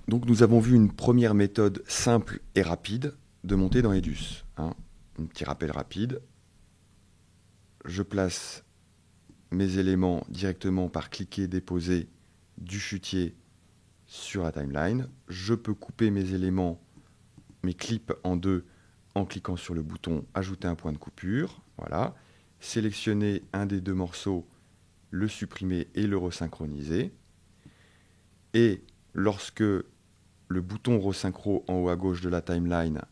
Donc nous avons vu une première méthode simple et rapide de monter dans Edus. Un petit rappel rapide. Je place mes éléments directement par cliquer déposer du chutier sur la timeline. Je peux couper mes éléments, mes clips en deux en cliquant sur le bouton ajouter un point de coupure. Voilà. Sélectionner un des deux morceaux, le supprimer et le resynchroniser. Et lorsque le bouton resynchro en haut à gauche de la timeline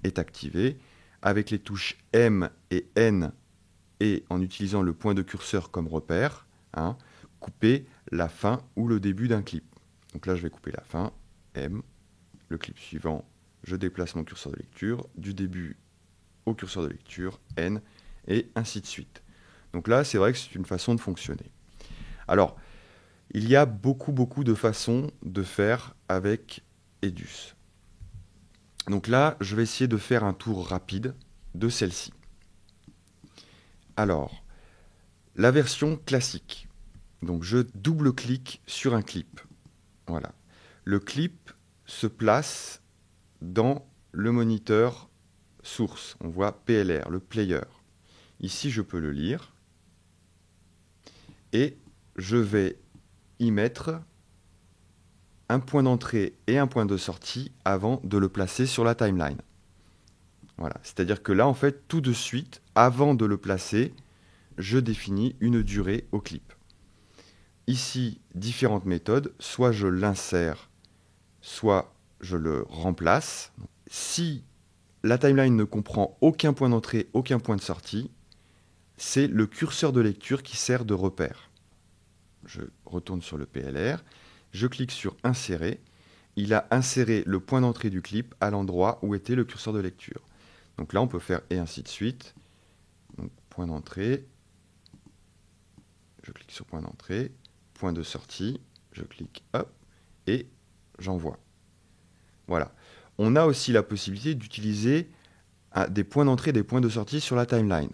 est activé, avec les touches M et N et en utilisant le point de curseur comme repère, couper la fin ou le début d'un clip. Donc là, je vais couper la fin, M, le clip suivant, je déplace mon curseur de lecture, du début au curseur de lecture, N, et ainsi de suite. Donc là, c'est vrai que c'est une façon de fonctionner. Alors, il y a beaucoup de façons de faire avec Edus. Donc là, je vais essayer de faire un tour rapide de celle-ci. Alors, la version classique. Donc je double-clique sur un clip. Voilà. Le clip se place dans le moniteur source. On voit PLR, le player. Ici, je peux le lire. Et je vais y mettre un point d'entrée et un point de sortie avant de le placer sur la timeline. Voilà. C'est-à-dire que là, en fait, tout de suite, avant de le placer, je définis une durée au clip. Ici, différentes méthodes. Soit je l'insère, soit je le remplace. Si la timeline ne comprend aucun point d'entrée, aucun point de sortie, c'est le curseur de lecture qui sert de repère. Je retourne sur le PLR, je clique sur Insérer. Il a inséré le point d'entrée du clip à l'endroit où était le curseur de lecture. Donc là, on peut faire et ainsi de suite. Donc, point d'entrée, je clique sur point d'entrée, point de sortie, je clique, hop, et j'envoie. Voilà. On a aussi la possibilité d'utiliser des points d'entrée et des points de sortie sur la timeline.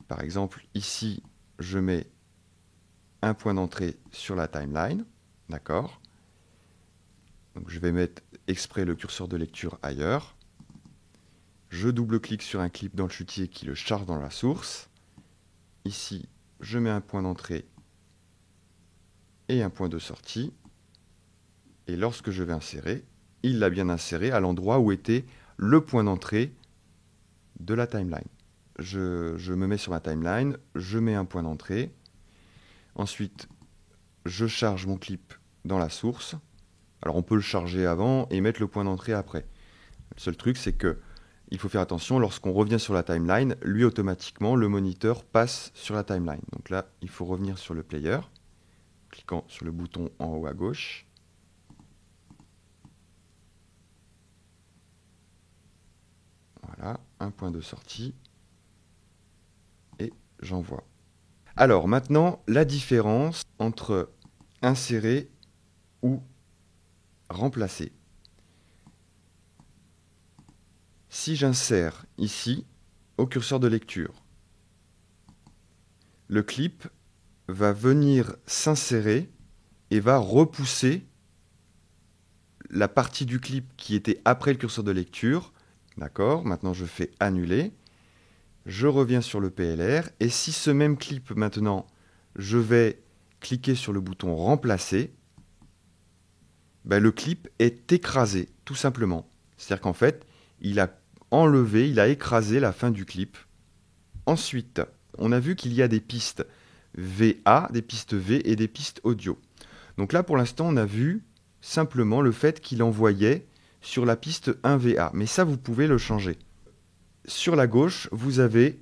Par exemple, ici, je mets un point d'entrée sur la timeline, d'accord. Donc je vais mettre exprès le curseur de lecture ailleurs. Je double-clique sur un clip dans le chutier qui le charge dans la source. Ici, je mets un point d'entrée et un point de sortie. Et lorsque je vais insérer, il l'a bien inséré à l'endroit où était le point d'entrée de la timeline. Je me mets sur ma timeline, je mets un point d'entrée. Ensuite, je charge mon clip dans la source. Alors on peut le charger avant et mettre le point d'entrée après. Le seul truc, c'est que il faut faire attention, lorsqu'on revient sur la timeline, lui automatiquement, le moniteur passe sur la timeline. Donc là, il faut revenir sur le player, cliquant sur le bouton en haut à gauche. Voilà, un point de sortie. Et j'envoie. Alors maintenant, la différence entre insérer ou remplacer. Si j'insère ici, au curseur de lecture, le clip va venir s'insérer et va repousser la partie du clip qui était après le curseur de lecture. D'accord, maintenant je fais annuler. Je reviens sur le PLR et si ce même clip maintenant, je vais cliquer sur le bouton remplacer, le clip est écrasé, tout simplement. C'est-à-dire qu'en fait, il a enlevé, il a écrasé la fin du clip. Ensuite, on a vu qu'il y a des pistes VA, des pistes V et des pistes audio. Donc là, pour l'instant, on a vu simplement le fait qu'il envoyait sur la piste 1VA. Mais ça, vous pouvez le changer. Sur la gauche, vous avez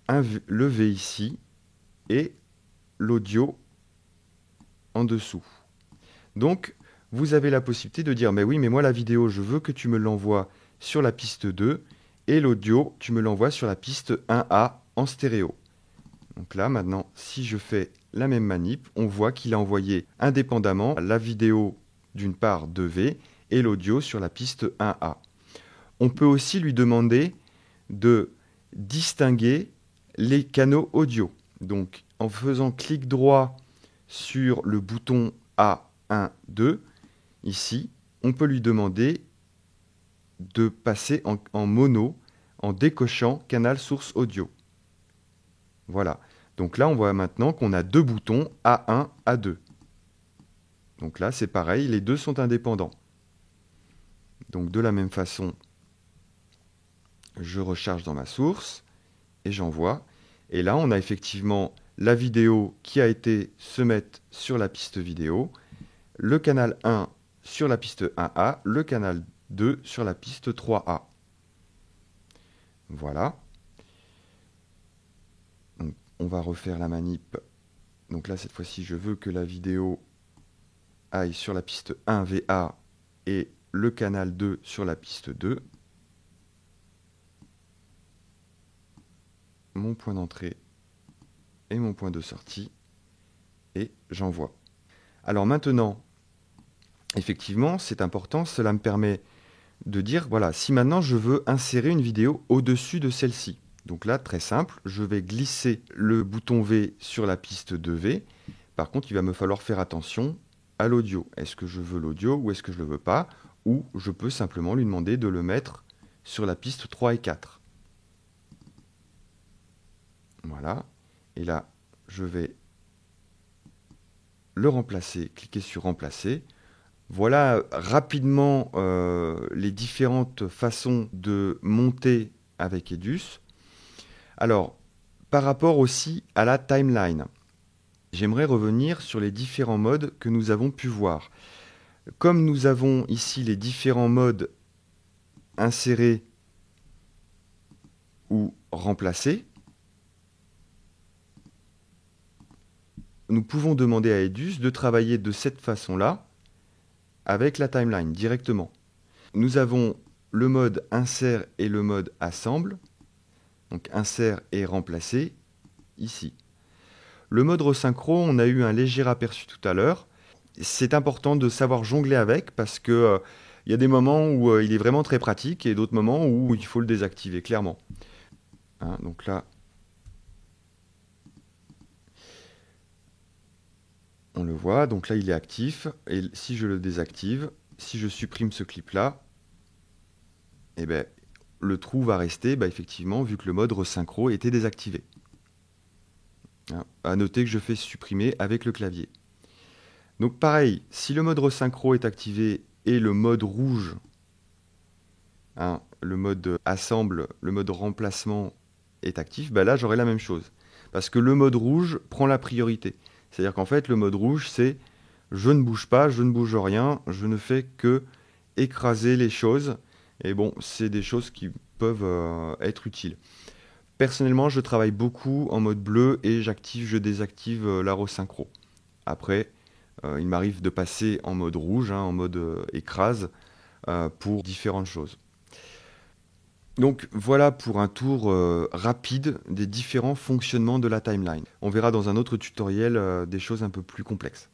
le V ici et l'audio en dessous. Donc, vous avez la possibilité de dire, mais oui, mais moi la vidéo, je veux que tu me l'envoies sur la piste 2 et l'audio, tu me l'envoies sur la piste 1A en stéréo. Donc là, maintenant, si je fais la même manip, on voit qu'il a envoyé indépendamment la vidéo d'une part de V et l'audio sur la piste 1A. On peut aussi lui demander de distinguer les canaux audio. Donc, en faisant clic droit sur le bouton A1, 2, ici, on peut lui demander de passer en mono en décochant canal source audio. Voilà. Donc là, on voit maintenant qu'on a deux boutons A1, A2. Donc là, c'est pareil, les deux sont indépendants. Donc de la même façon, je recharge dans ma source et j'envoie. Et là, on a effectivement la vidéo qui a été se mettre sur la piste vidéo, le canal 1 sur la piste 1A, le canal 2 sur la piste 3A. Voilà. Donc, on va refaire la manip. Donc là, cette fois-ci, je veux que la vidéo aille sur la piste 1 VA et le canal 2 sur la piste 2. Mon point d'entrée et mon point de sortie. Et j'envoie. Alors maintenant, effectivement, c'est important. Cela me permet de dire, voilà, si maintenant je veux insérer une vidéo au-dessus de celle-ci. Donc là, très simple, je vais glisser le bouton V sur la piste 2V. Par contre, il va me falloir faire attention à l'audio. Est-ce que je veux l'audio ou est-ce que je ne le veux pas? Ou je peux simplement lui demander de le mettre sur la piste 3 et 4. Voilà. Et là, je vais le remplacer, cliquer sur remplacer. Voilà rapidement les différentes façons de monter avec Edus. Alors, par rapport aussi à la timeline, j'aimerais revenir sur les différents modes que nous avons pu voir. Comme nous avons ici les différents modes insérer ou remplacer, nous pouvons demander à Edus de travailler de cette façon-là avec la timeline directement. Nous avons le mode insert et le mode assemble. Donc insert et remplacer ici. Le mode resynchro, on a eu un léger aperçu tout à l'heure. C'est important de savoir jongler avec parce que y a des moments où il est vraiment très pratique et d'autres moments où il faut le désactiver clairement. Hein, donc là, on le voit. Donc là, il est actif. Et si je le désactive, si je supprime ce clip-là, eh ben, le trou va rester, effectivement, vu que le mode resynchro était désactivé. Hein, à noter que je fais supprimer avec le clavier. Donc pareil, si le mode resynchro est activé et le mode rouge, hein, le mode assemble, le mode remplacement est actif, là j'aurai la même chose. Parce que le mode rouge prend la priorité. C'est-à-dire qu'en fait, le mode rouge, c'est je ne bouge pas, je ne bouge rien, je ne fais que écraser les choses. Et bon, c'est des choses qui peuvent être utiles. Personnellement, je travaille beaucoup en mode bleu et je désactive la resynchro. Après, il m'arrive de passer en mode rouge, en mode écrase, pour différentes choses. Donc voilà pour un tour rapide des différents fonctionnements de la timeline. On verra dans un autre tutoriel des choses un peu plus complexes.